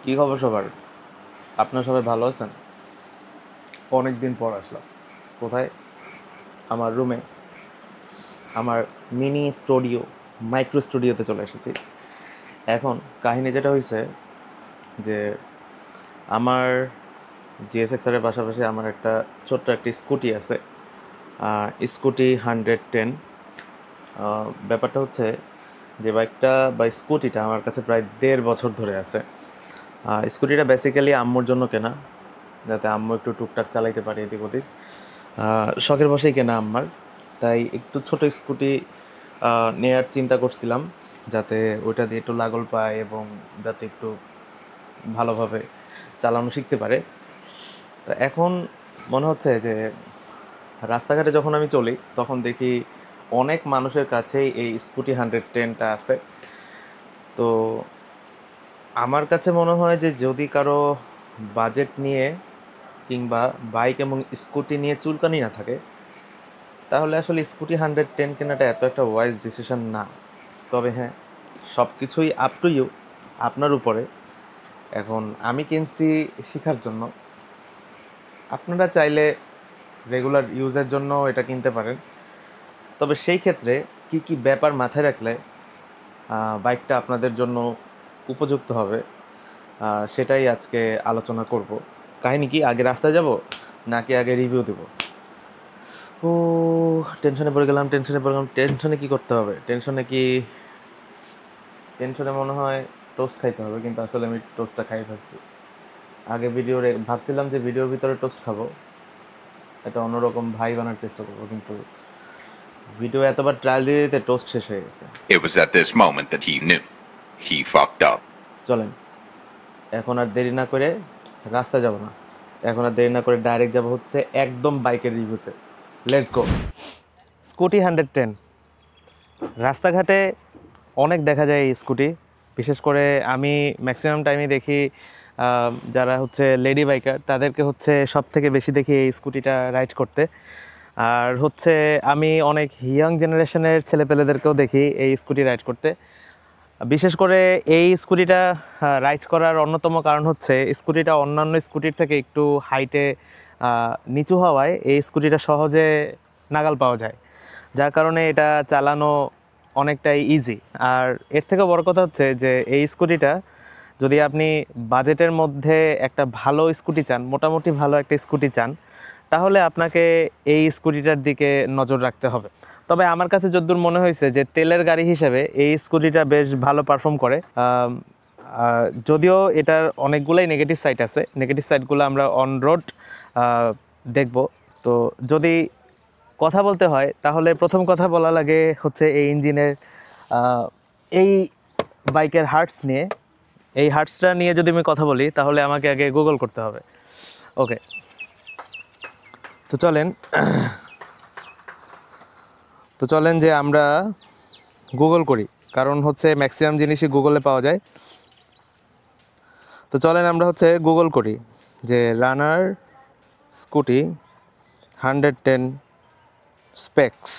কি খবর সবার? আপনারা সবাই ভালো আছেন? অনেক দিন পর আসলাম। কোথায়? আমার রুমে, আমার মিনি স্টুডিও, মাইক্রো স্টুডিওতে চলে এসেছি। এখন কাহিনী যেটা হয়েছে যে আমার জিএসএক্সআরের পাশাপাশি আমার একটা ছোট্ট একটি স্কুটি আছে, স্কুটি 110। ব্যাপারটা হচ্ছে যে বাইকটা বা স্কুটিটা আমার কাছে প্রায় 1.5 বছর ধরে আছে। স্কুটিটা বেসিক্যালি আম্মুর জন্য কেনা, যাতে আম্মু একটু টুকটাক চালাইতে পারে এদিক ওদিক। শখের বশেই কেনা আম্মার। তাই একটু ছোট স্কুটি নেয়ার চিন্তা করছিলাম, যাতে ওইটা দিয়ে একটু লাগল পায় এবং যাতে একটু ভালোভাবে চালানো শিখতে পারে। তো এখন মনে হচ্ছে যে রাস্তাঘাটে যখন আমি চলি তখন দেখি অনেক মানুষের কাছেই এই স্কুটি 110টা আছে। তো আমার কাছে মনে হয় যে যদি কারো বাজেট নিয়ে কিংবা বাইক এবং স্কুটি নিয়ে চুলকানি না থাকে, তাহলে আসলে স্কুটি 110 কেনাটা এত একটা ওয়াইজ ডিসিশন না। তবে হ্যাঁ, সব কিছুই আপ টু ইউ, আপনার উপরে। এখন আমি কিনছি শেখার জন্য, আপনারা চাইলে রেগুলার ইউজের জন্য এটা কিনতে পারেন। তবে সেই ক্ষেত্রে কি কি ব্যাপার মাথায় রাখলে বাইকটা আপনাদের জন্য উপযুক্ত হবে, সেটাই আজকে আলোচনা করব। কাহিনী কি, আগে রাস্তায় যাব নাকি আগে রিভিউ দেব? ও, টেনশনে পড়ে গেলাম। টেনশনে কি করতে হবে? টেনশনে মনে হয় টোস্ট খাইতে হবে, কিন্তু আসলে আমি টোস্টটা খাই ফেলছি। আগে ভাবছিলাম যে ভিডিওর ভিতরে টোস্ট খাবো, এটা অন্যরকম ভাই বানার চেষ্টা করবো, কিন্তু ভিডিও এতবার ট্রায়াল দিয়ে দিতে টোস্ট শেষ হয়ে গেছে। It was at this moment that he knew he fucked up. চলেন, এখন আর দেরি না করে রাস্তা যাব না, এখন আর দেরি না করে ডাইরেক্ট যাব হচ্ছে একদম বাইকের রিভিউতে। Let's go. স্কুটি 110 রাস্তাঘাটে অনেক দেখা যায় এই স্কুটি। বিশেষ করে আমি ম্যাক্সিমাম টাইমে দেখি যারা হচ্ছে লেডি বাইকার, তাদেরকে হচ্ছে সব থেকে বেশি দেখি এই স্কুটিটা রাইড করতে। আর হচ্ছে আমি অনেক ইয়াং জেনারেশনের ছেলেপেলেদেরকেও দেখি এই স্কুটি রাইড করতে। বিশেষ করে এই স্কুটিটা রাইড করার অন্যতম কারণ হচ্ছে স্কুটিটা অন্যান্য স্কুটির থেকে একটু হাইটে নিচু হওয়ায় এই স্কুটিটা সহজে নাগাল পাওয়া যায়, যার কারণে এটা চালানো অনেকটাই ইজি। আর এর থেকে বড় কথা হচ্ছে যে এই স্কুটিটা যদি আপনি বাজেটের মধ্যে একটা ভালো স্কুটি চান, মোটামুটি ভালো একটা স্কুটি চান, তাহলে আপনাকে এই স্কুটিটার দিকে নজর রাখতে হবে। তবে আমার কাছে যতদূর মনে হয়েছে যে তেলের গাড়ি হিসেবে এই স্কুটিটা বেশ ভালো পারফর্ম করে। যদিও এটার অনেকগুলাই নেগেটিভ সাইড আছে, নেগেটিভ সাইডগুলো আমরা অন রোড দেখব। তো যদি কথা বলতে হয় তাহলে প্রথম কথা বলা লাগে হচ্ছে এই ইঞ্জিনের, এই বাইকের হার্টস নিয়ে। এই হার্টসটা নিয়ে যদি আমি কথা বলি তাহলে আমাকে আগে গুগল করতে হবে। ওকে, তো চলেন যে আমরা গুগল করি, কারণ হচ্ছে ম্যাক্সিমাম জিনিসই গুগলে পাওয়া যায়। তো চলেন আমরা হচ্ছে গুগল করি যে রানার স্কুটি 110 স্পেক্স।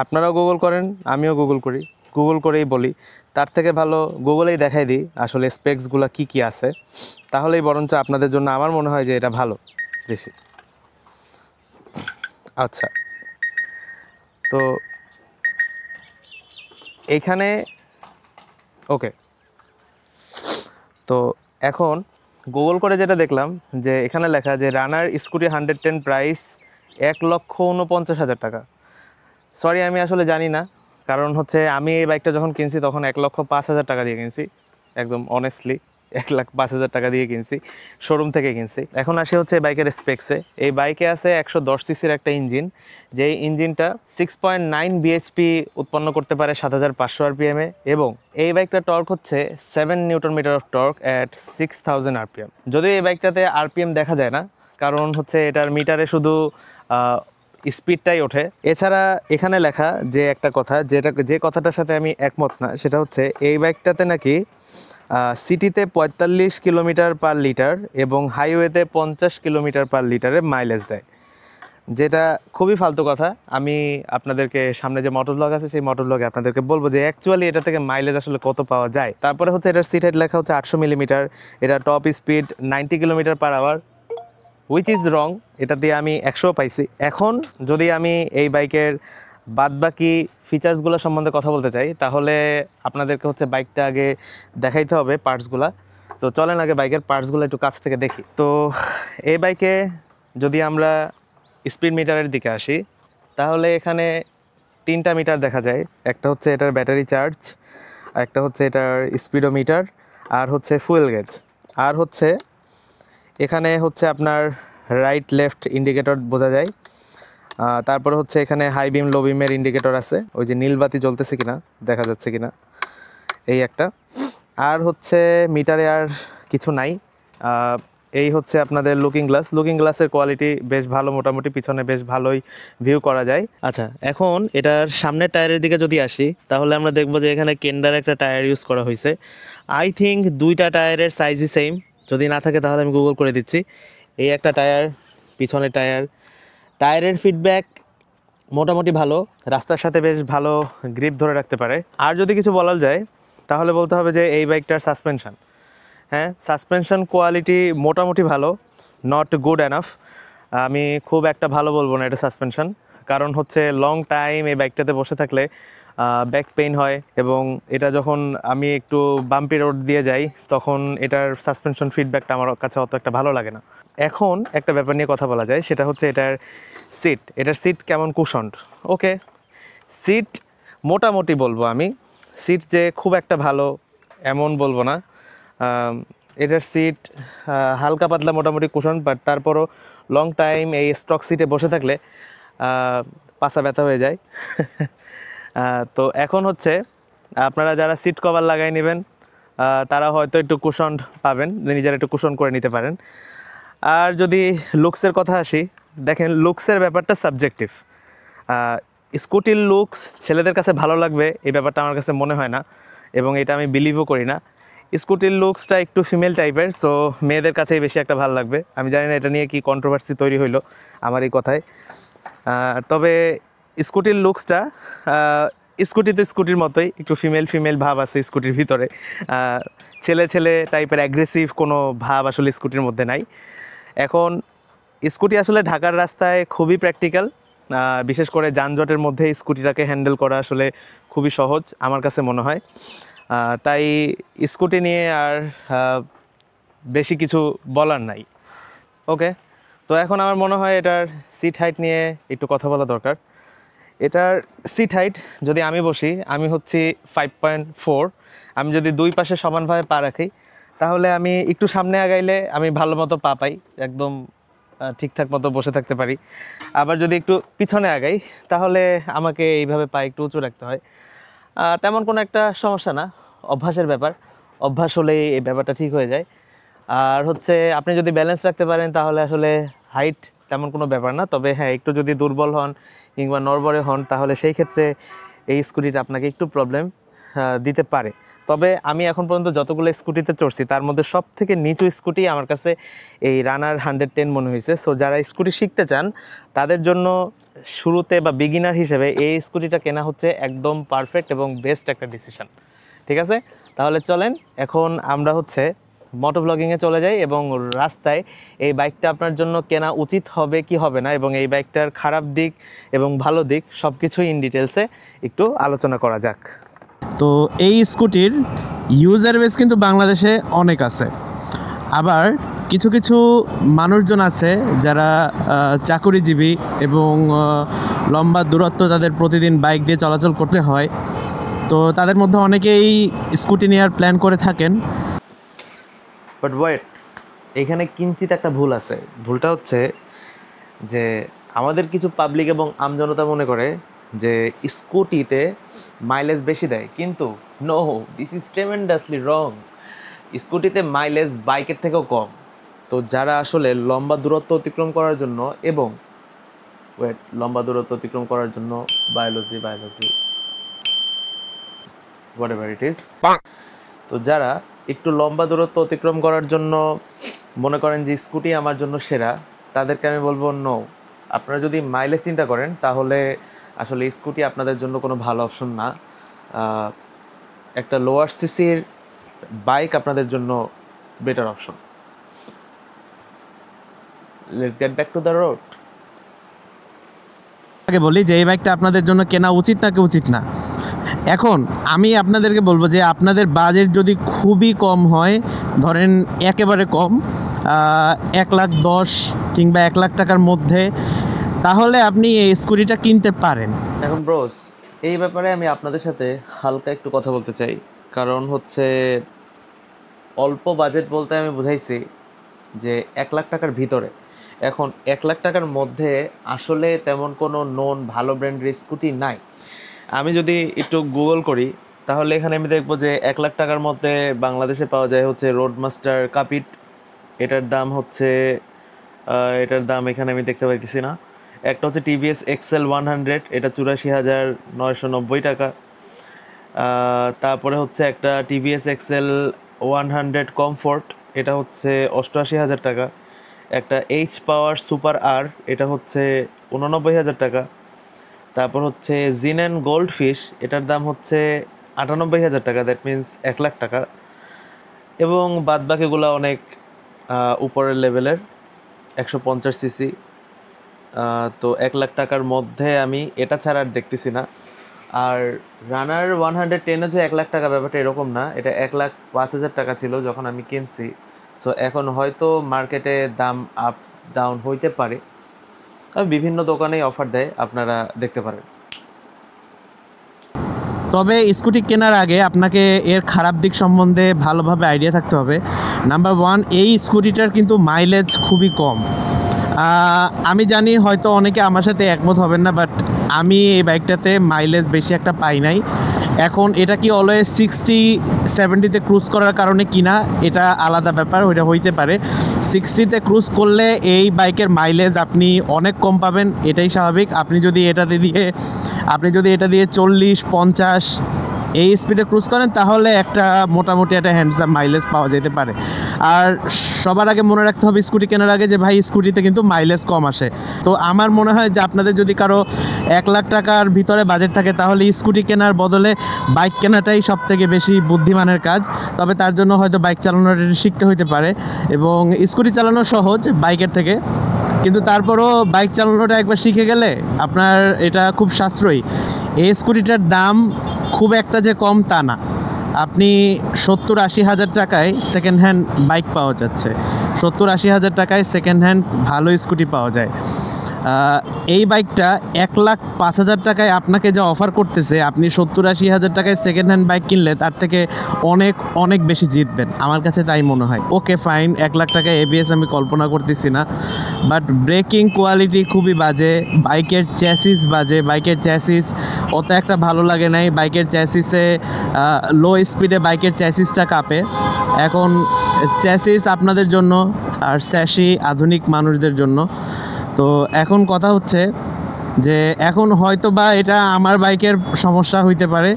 আপনারাও গুগল করেন, আমিও গুগল করি, গুগল করেই বলি। তার থেকে ভালো গুগলেই দেখাই দিই আসলে স্পেক্সগুলো কি কি আছে, তাহলেই বরঞ্চ আপনাদের জন্য আমার মনে হয় যে এটা ভালো বেশি। আচ্ছা, তো এইখানে ওকে, তো এখন গুগল করে যেটা দেখলাম যে এখানে লেখা যে রানার স্কুটি 110 প্রাইস 1,49,000 টাকা। সরি, আমি আসলে জানি না, কারণ হচ্ছে আমি এই বাইকটা যখন কিনছি তখন 1,05,000 টাকা দিয়ে কিনছি, একদম অনেস্টলি 1,05,000 টাকা দিয়ে কিনছি, শোরুম থেকে কিনছি। এখন আসি হচ্ছে বাইকের স্পেক্সে। এই বাইকে আছে 110 সিসির একটা ইঞ্জিন, যেই ইঞ্জিনটা 6.9 বিএইচপি উৎপন্ন করতে পারে 7,500 আরপিএমে, এবং এই বাইকটার টর্ক হচ্ছে 7 newton metre of torque at 6,000 RPM. যদিও এই বাইকটাতে আরপিএম দেখা যায় না, কারণ হচ্ছে এটার মিটারে শুধু স্পিডটাই ওঠে। এছাড়া এখানে লেখা যে একটা কথা, যে কথাটার সাথে আমি একমত না, সেটা হচ্ছে এই বাইকটাতে নাকি সিটিতে 45 কিলোমিটার পার লিটার এবং হাইওয়েতে 50 কিলোমিটার পার লিটারে মাইলেজ দেয়। যেটা খুবই ফালতু কথা, আমি আপনাদেরকে সামনে যে মোটর ব্লগ আছে সেই মোটর ব্লগে আপনাদেরকে বলবো যে অ্যাকচুয়ালি এটা থেকে মাইলেজ আসলে কত পাওয়া যায়। তারপরে হচ্ছে এটার সিট হাইট লেখা হচ্ছে 800 মিলিমিটার, এটা top speed 90 kilometre per hour, which is wrong. এটা দিয়ে আমি 100 পাইছি। এখন যদি আমি এই বাইকের বাদবাকি ফিচার্সগুলো সম্বন্ধে কথা বলতে চাই, তাহলে আপনাদেরকে হচ্ছে বাইকটা আগে দেখাইতে হবে পার্টসগুলো। তো চলেন আগে বাইকের পার্টসগুলো একটু কাছ থেকে দেখি। তো এই বাইকে যদি আমরা স্পিড মিটারের দিকে আসি, তাহলে এখানে 3টা মিটার দেখা যায়। একটা হচ্ছে এটার ব্যাটারি চার্জ, একটা হচ্ছে এটার স্পিডোমিটার, আর হচ্ছে ফুয়েল গেজ, আর হচ্ছে এখানে হচ্ছে আপনার রাইট লেফট ইন্ডিকেটর বোঝা যায়। তারপরে হচ্ছে এখানে হাই বিম লো বিমের ইন্ডিকেটর আছে, ওই যে নীল বাতি জ্বলতেছে কিনা দেখা যাচ্ছে কিনা, এই একটা। আর হচ্ছে মিটারে আর কিছু নাই। এই হচ্ছে আপনাদের লুকিং গ্লাস। লুকিং গ্লাসের কোয়ালিটি বেশ ভালো, মোটামুটি পিছনে বেশ ভালোই ভিউ করা যায়। আচ্ছা, এখন এটার সামনের টায়ারের দিকে যদি আসি, তাহলে আমরা দেখবো যে এখানে কেন্ডার একটা টায়ার ইউজ করা হয়েছে। আই থিঙ্ক 2টা টায়ারের সাইজই সেম, যদি না থাকে তাহলে আমি গুগল করে দিচ্ছি। এই একটা টায়ার, পিছনের টায়ারের ফিডব্যাক মোটামুটি ভালো, রাস্তার সাথে বেশ ভালো গ্রিপ ধরে রাখতে পারে। আর যদি কিছু বলা যায় তাহলে বলতে হবে যে এই বাইকটার সাসপেনশন, হ্যাঁ সাসপেনশন কোয়ালিটি মোটামুটি ভালো, নট গুড এনাফ। আমি খুব একটা ভালো বলবো না এটা সাসপেনশন, কারণ হচ্ছে লং টাইম এই বাইকটাতে বসে থাকলে ব্যাক পেইন হয়, এবং এটা যখন আমি একটু বাম্পি রোড দিয়ে যাই তখন এটার সাসপেনশন ফিডব্যাকটা আমার কাছে অত একটা ভালো লাগে না। এখন একটা ব্যাপার নিয়ে কথা বলা যায়, সেটা হচ্ছে এটার সিট কেমন কুশনড। ওকে, সিট মোটামুটি বলবো আমি, সিট যে খুব একটা ভালো এমন বলবো না। এটার সিট হালকা পাতলা মোটামুটি কুশন, বাট তারপরও লং টাইম এই স্টক সিটে বসে থাকলে পাছা ব্যথা হয়ে যায়। তো এখন হচ্ছে আপনারা যারা সিট কভার লাগাই নেবেন তারা হয়তো একটু কুশন পাবেন, নিজেরা একটু কুশন করে নিতে পারেন। আর যদি লুকসের কথা আসি, দেখেন লুকসের ব্যাপারটা সাবজেক্টিভ। স্কুটির লুকস ছেলেদের কাছে ভালো লাগবে এই ব্যাপারটা আমার কাছে মনে হয় না, এবং এটা আমি বিলিভও করি না। স্কুটির লুকসটা একটু ফিমেল টাইপের, সো মেয়েদের কাছেই বেশি একটা ভালো লাগবে। আমি জানি না এটা নিয়ে কি কন্ট্রোভার্সি তৈরি হইলো আমার এই কথায়। তবে স্কুটির লুকসটা স্কুটির মতোই একটু ফিমেল ভাব আছে স্কুটির ভিতরে। ছেলে টাইপের অ্যাগ্রেসিভ কোনো ভাব আসলে স্কুটির মধ্যে নাই। এখন স্কুটি আসলে ঢাকার রাস্তায় খুবই প্র্যাকটিক্যাল, বিশেষ করে যানজটের মধ্যে স্কুটিটাকে হ্যান্ডেল করা আসলে খুবই সহজ আমার কাছে মনে হয়। তাই স্কুটি নিয়ে আর বেশি কিছু বলার নাই। ওকে, তো এখন আমার মনে হয় এটার সিট হাইট নিয়ে একটু কথা বলা দরকার। এটার সিট হাইট যদি আমি বসি, আমি হচ্ছি 5.4। আমি যদি দুই পাশে সমানভাবে পা রাখি, তাহলে আমি একটু সামনে আগাইলে আমি ভালো মতো পা পাই, একদম ঠিকঠাক মতো বসে থাকতে পারি। আবার যদি একটু পিছনে আগাই, তাহলে আমাকে এইভাবে পা একটু উঁচু রাখতে হয়। তেমন কোনো একটা সমস্যা না, অভ্যাসের ব্যাপার, অভ্যাস হলেই এই ব্যাপারটা ঠিক হয়ে যায়। আর হচ্ছে আপনি যদি ব্যালেন্স রাখতে পারেন তাহলে আসলে হাইট তেমন কোনো ব্যাপার না। তবে হ্যাঁ, একটু যদি দুর্বল হন কিংবা নড়বড়ে হন, তাহলে সেই ক্ষেত্রে এই স্কুটিটা আপনাকে একটু প্রবলেম দিতে পারে। তবে আমি এখন পর্যন্ত যতগুলো স্কুটিতে চড়ছি তার মধ্যে সব থেকে নিচু স্কুটি আমার কাছে এই রানার 110 মনে হয়েছে। সো যারা স্কুটি শিখতে চান তাদের জন্য শুরুতে বা বিগিনার হিসেবে এই স্কুটিটা কেনা হচ্ছে একদম পারফেক্ট এবং বেস্ট একটা ডিসিশন। ঠিক আছে, তাহলে চলেন এখন আমরা হচ্ছে মোটো ব্লগিংয়ে চলে যাই, এবং রাস্তায় এই বাইকটা আপনার জন্য কেনা উচিত হবে কি হবে না, এবং এই বাইকটার খারাপ দিক এবং ভালো দিক সব কিছুই ইন ডিটেলসে একটু আলোচনা করা যাক। তো এই স্কুটির ইউজার বেস কিন্তু বাংলাদেশে অনেক আছে। আবার কিছু কিছু মানুষজন আছে যারা চাকুরিজীবী এবং লম্বা দূরত্ব তাদের প্রতিদিন বাইক দিয়ে চলাচল করতে হয়। তো তাদের মধ্যে অনেকেই স্কুটি নেওয়ার প্ল্যান করে থাকেন। বাট ওয়েট, এখানে কিঞ্চিত একটা ভুল আছে। ভুলটা হচ্ছে যে আমাদের কিছু পাবলিক এবং আমজনতা মনে করে যে স্কুটিতে মাইলেজ বেশি দেয়, কিন্তু no, this is tremendously wrong. স্কুটিতে মাইলেজ বাইকের থেকেও কম। তো যারা আসলে লম্বা দূরত্ব অতিক্রম করার জন্য এবং লম্বা দূরত্ব অতিক্রম করার জন্য biology what ever it is, তো যারা একটু লম্বা দূরত্ব অতিক্রম করার জন্য মনে করেন যে স্কুটি আমার জন্য সেরা, তাদেরকে আমি বলবো নো, আপনারা যদি মাইলেজ চিন্তা করেন তাহলে আসলে স্কুটি আপনাদের জন্য কোনো ভালো অপশন না। একটা লোয়ার সিসির বাইক আপনাদের জন্য better option. Let's get back to the road. আগে বলি যে এই বাইকটা আপনাদের জন্য কেনা উচিত নাকি উচিত না। এখন আমি আপনাদেরকে বলবো যে আপনাদের বাজেট যদি খুবই কম হয়, ধরেন একেবারে কম 1,10,000 কিংবা 1,00,000 টাকার মধ্যে, তাহলে আপনি এই স্কুটিটা কিনতে পারেন। এখন ব্রোস, এই ব্যাপারে আমি আপনাদের সাথে হালকা একটু কথা বলতে চাই। কারণ হচ্ছে অল্প বাজেট বলতে আমি বুঝাইছি যে 1,00,000 টাকার ভিতরে। এখন 1,00,000 টাকার মধ্যে আসলে তেমন কোনো নোন ভালো ব্র্যান্ডের স্কুটি নাই। আমি যদি একটু গুগল করি তাহলে এখানে আমি দেখব যে 1,00,000 টাকার মধ্যে বাংলাদেশে পাওয়া যায় হচ্ছে রোডমাস্টার কাপিট। এটার দাম এখানে আমি দেখতে পাইতেছি না। একটা হচ্ছে টিভিএস এক্সেল 100, এটা 84,990 টাকা। তারপরে হচ্ছে একটা টিভিএস এক্সেল 100 কমফোর্ট, এটা হচ্ছে 88,000 টাকা। একটা এইচ পাওয়ার সুপার আর, এটা হচ্ছে 89,000 টাকা। তারপর হচ্ছে জিনেন গোল্ড ফিশ, এটার দাম হচ্ছে 98,000 টাকা, দ্যাট মিন্স 1,00,000 টাকা। এবং বাদবাকিগুলো অনেক উপরের লেভেলের 150 সিসি। তো 1,00,000 টাকার মধ্যে আমি এটা ছাড়া আর দেখতেছি না। আর রানার 110 যে 1,00,000 টাকা, ব্যাপারটা এরকম না। এটা 1,05,000 টাকা ছিল যখন আমি কিনছি। সো এখন হয়তো মার্কেটে দাম আপ ডাউন হইতে পারে, বিভিন্ন দোকানেই অফার দেয়, আপনারা দেখতে পারেন। তবে স্কুটি কেনার আগে আপনাকে এর খারাপ দিক সম্বন্ধে ভালোভাবে আইডিয়া থাকতে হবে। নাম্বার 1, এই স্কুটিটার কিন্তু মাইলেজ খুবই কম। আমি জানি হয়তো অনেকে আমার সাথে একমত হবেন না, বাট আমি এই বাইকটাতে মাইলেজ বেশি একটা পাই নাই। এখন এটা কি অলওয়েজ 60-70-তে ক্রুজ করার কারণে কিনা এটা আলাদা ব্যাপার, ওইটা হইতে পারে। 60-তে ক্রুজ করলে এই বাইকের মাইলেজ আপনি অনেক কম পাবেন, এটাই স্বাভাবিক। আপনি যদি এটা দিয়ে 40-50 এই স্পিডে ক্রুজ করেন তাহলে একটা মোটামুটি একটা হ্যান্ডসাম মাইলেজ পাওয়া যেতে পারে। আর সবার আগে মনে রাখতে হবে স্কুটি কেনার আগে যে ভাই স্কুটিতে কিন্তু মাইলেজ কম আসে। তো আমার মনে হয় যে আপনাদের যদি কারো 1,00,000 টাকার ভিতরে বাজেট থাকে তাহলে স্কুটি কেনার বদলে বাইক কেনাটাই সবথেকে বেশি বুদ্ধিমানের কাজ। তবে তার জন্য হয়তো বাইক চালানোটা শিখতে হইতে পারে, এবং স্কুটি চালানো সহজ বাইকের থেকে, কিন্তু তারপরও বাইক চালানোটা একবার শিখে গেলে আপনার এটা খুব সাশ্রয়ী। এই স্কুটিটার দাম খুব একটা যে কম তা না। আপনি 70-80 হাজার টাকায় সেকেন্ড হ্যান্ড বাইক পাওয়া যাচ্ছে। 70-80 হাজার টাকায় সেকেন্ড হ্যান্ড ভালো স্কুটি পাওয়া যায়। এই বাইকটা 1,05,000 টাকায় আপনাকে যা অফার করতেছে, আপনি 70-80 হাজার টাকায় সেকেন্ড হ্যান্ড বাইক কিনলে তার থেকে অনেক অনেক বেশি জিতবেন, আমার কাছে তাই মনে হয়। ওকে ফাইন, 1,00,000 টাকায় এবিএস আমি কল্পনা করতেছি না, বাট ব্রেকিং কোয়ালিটি খুবই বাজে, বাইকের চ্যাসিস বাজে, বাইকের চ্যাসিস অত একটা ভালো লাগে নাই। বাইকের চ্যাসিসে লো স্পিডে বাইকের চ্যাসিসটা কাঁপে। এখন চ্যাসিস আপনাদের জন্য আর স্যাশি আধুনিক মানুষদের জন্য। তো এখন কথা হচ্ছে যে এখন হয়তো বা এটা আমার বাইকের সমস্যা হইতে পারে,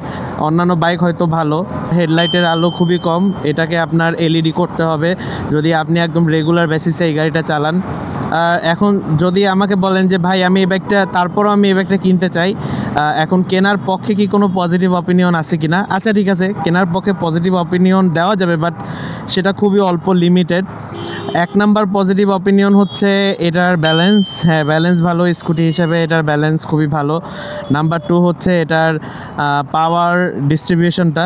অন্যান্য বাইক হয়তো ভালো। হেডলাইটের আলো খুবই কম, এটাকে আপনার এলইডি করতে হবে যদি আপনি একদম রেগুলার বেসিসে এই গাড়িটা চালান। আর এখন যদি আমাকে বলেন যে ভাই আমি এই বাইকটা কিনতে চাই, এখন কেনার পক্ষে কি কোনো পজিটিভ অপিনিয়ন আছে কি না? আচ্ছা ঠিক আছে, কেনার পক্ষে পজিটিভ অপিনিয়ন দেওয়া যাবে, বাট সেটা খুবই অল্প, লিমিটেড। 1 নাম্বার পজিটিভ অপিনিয়ন হচ্ছে এটার ব্যালেন্স। হ্যাঁ, ব্যালেন্স ভালো, স্কুটি হিসেবে এটার ব্যালেন্স খুবই ভালো। নাম্বার 2 হচ্ছে এটার পাওয়ার ডিস্ট্রিবিউশনটা।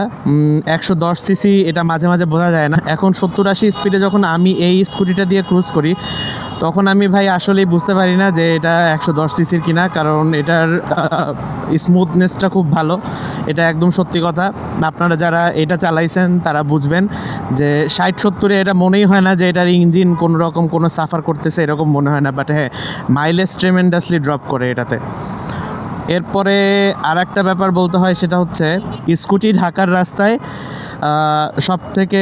110 সিসি, এটা মাঝে মাঝে বোঝা যায় না। এখন 70-80 স্পিডে যখন আমি এই স্কুটিটা দিয়ে ক্রুজ করি তখন আমি ভাই আসলেই বুঝতে পারি না যে এটা 110 সিসির কিনা, কারণ এটার স্মুথনেসটা খুব ভালো। এটা একদম সত্যি কথা, আপনারা যারা এটা চালাইছেন তারা বুঝবেন যে 60-70-এ এটা মনেই হয় না যে এটার ইঞ্জিন কোনো রকম কোনো সাফার করতেছে, এরকম মনে হয় না। বাট হ্যাঁ, মাইলেজ ট্রেমেন্ডাসলি ড্রপ করে এটাতে। এরপরে আর একটা ব্যাপার বলতে হয়, সেটা হচ্ছে স্কুটি ঢাকার রাস্তায় সবথেকে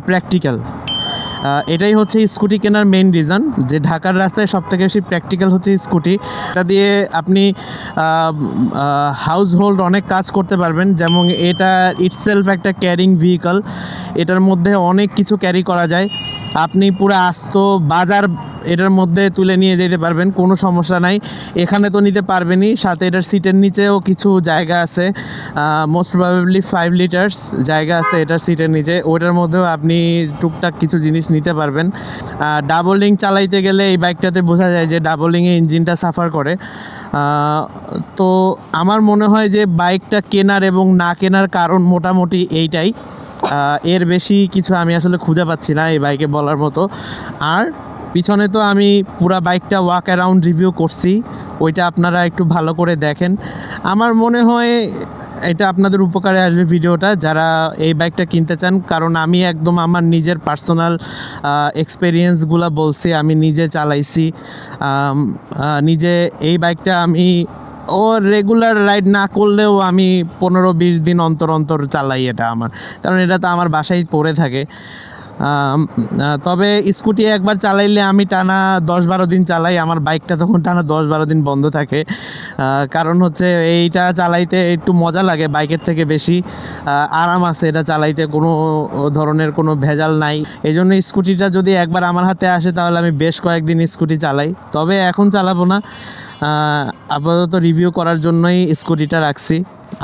প্র্যাকটিক্যাল। এটাই হচ্ছে স্কুটি কেনার মেইন রিজন, যে ঢাকার রাস্তায় সবথেকে বেশি প্র্যাকটিক্যাল হচ্ছে স্কুটি। এটা দিয়ে আপনি হাউস হোল্ড অনেক কাজ করতে পারবেন, যেমন এটা ইটসেলফ একটা ক্যারিং ভেহিকল, এটার মধ্যে অনেক কিছু ক্যারি করা যায়। আপনি পুরো আস্ত বাজার এটার মধ্যে তুলে নিয়ে যেতে পারবেন, কোনো সমস্যা নাই। এখানে তো নিতে পারবেনই, সাথে এটার সিটের নিচেও কিছু জায়গা আছে, মোস্ট প্রবাবলি 5 লিটার্স জায়গা আছে এটার সিটের নিচে, ওটার মধ্যেও আপনি টুকটাক কিছু জিনিস নিতে পারবেন। ডাবলিং চালাইতে গেলে এই বাইকটাতে বোঝা যায় যে ডাবলিংয়ে ইঞ্জিনটা সাফার করে। তো আমার মনে হয় যে বাইকটা কেনার এবং না কেনার কারণ মোটামুটি এইটাই, এর বেশি কিছু আমি আসলে খুঁজে পাচ্ছি না এই বাইকে বলার মতো। আর পিছনে তো আমি পুরা বাইকটা ওয়াক অ্যারাউন্ড রিভিউ করছি, ওইটা আপনারা একটু ভালো করে দেখেন। আমার মনে হয় এটা আপনাদের উপকারে আসবে ভিডিওটা, যারা এই বাইকটা কিনতে চান, কারণ আমি একদম আমার নিজের পার্সোনাল এক্সপেরিয়েন্সগুলো বলছি, আমি নিজে চালাইছি। নিজে এই বাইকটা আমি রেগুলার রাইড না করলেও আমি 15-20 দিন অন্তর অন্তর চালাই এটা আমার, কারণ এটা তো আমার বাসায় পড়ে থাকে। তবে স্কুটি একবার চালাইলে আমি টানা 10-12 দিন চালাই, আমার বাইকটা তখন টানা 10-12 দিন বন্ধ থাকে। কারণ হচ্ছে এইটা চালাইতে একটু মজা লাগে বাইকের থেকে বেশি, আরাম আছে এটা চালাইতে, কোনো ধরনের কোনো ভেজাল নাই। এই জন্য স্কুটিটা যদি একবার আমার হাতে আসে তাহলে আমি বেশ কয়েকদিন স্কুটি চালাই, তবে এখন চালাবো না, আপাতত রিভিউ করার জন্যই স্কুটিটা রাখছি।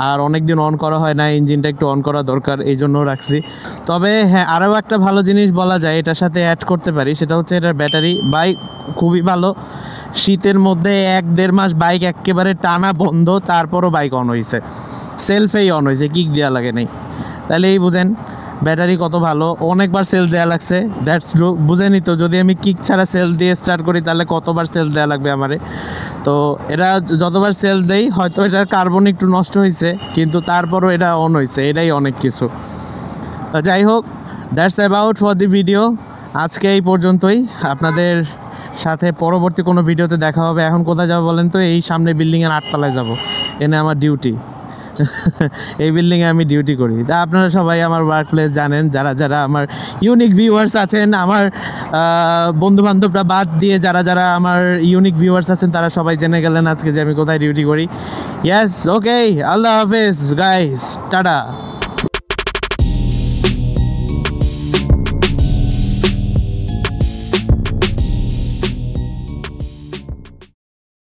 আর অনেক দিন অন করা হয় না, ইঞ্জিনটা একটু অন করা দরকার, এই জন্য রাখছি। তবে হ্যাঁ, আরও একটা ভালো জিনিস বলা যায় এটার সাথে অ্যাড করতে পারি, সেটা হচ্ছে এটার ব্যাটারি। বাইক খুবই ভালো, শীতের মধ্যে 1-1.5 মাস বাইক একেবারে টানা বন্ধ, তারপরও বাইক অন হয়েছে, সেলফেই অন হয়েছে, কিক দেওয়া লাগে নাই। তাহলে এই বুঝেন ব্যাটারি কত ভালো। অনেকবার সেল দেওয়া লাগছে, দ্যাটস ট্রু, বুঝেনি তো, যদি আমি কিক ছাড়া সেল দিয়ে স্টার্ট করি তাহলে কতবার সেল দেওয়া লাগবে আমারে। তো এটা যতবার সেল দেই, হয়তো এটার কার্বন একটু নষ্ট হয়েছে, কিন্তু তারপরও এটা অন হয়েছে, এটাই অনেক কিছু। যাই হোক, that's about for the video. আজকে এই পর্যন্তই, আপনাদের সাথে পরবর্তী কোনো ভিডিওতে দেখা হবে। এখন কোথায় যাবো বলেন তো? এই সামনে বিল্ডিংয়ের 8 তলায় যাবো, এনে আমার ডিউটি। এই বিল্ডিংয়ে আমি ডিউটি করি। তা আপনারা সবাই আমার ওয়ার্ক প্লেস জানেন, যারা যারা আমার ইউনিক ভিউয়ার্স আছেন, আমার বন্ধুবান্ধবরা বাদ দিয়ে যারা যারা আমার ইউনিক ভিউয়ার্স আছেন, তারা সবাই জেনে গেলেন আজকে যে আমি কোথায় ডিউটি করি। ইয়েস, ওকে, আল্লাহ হাফেজ গাইস, টাটা।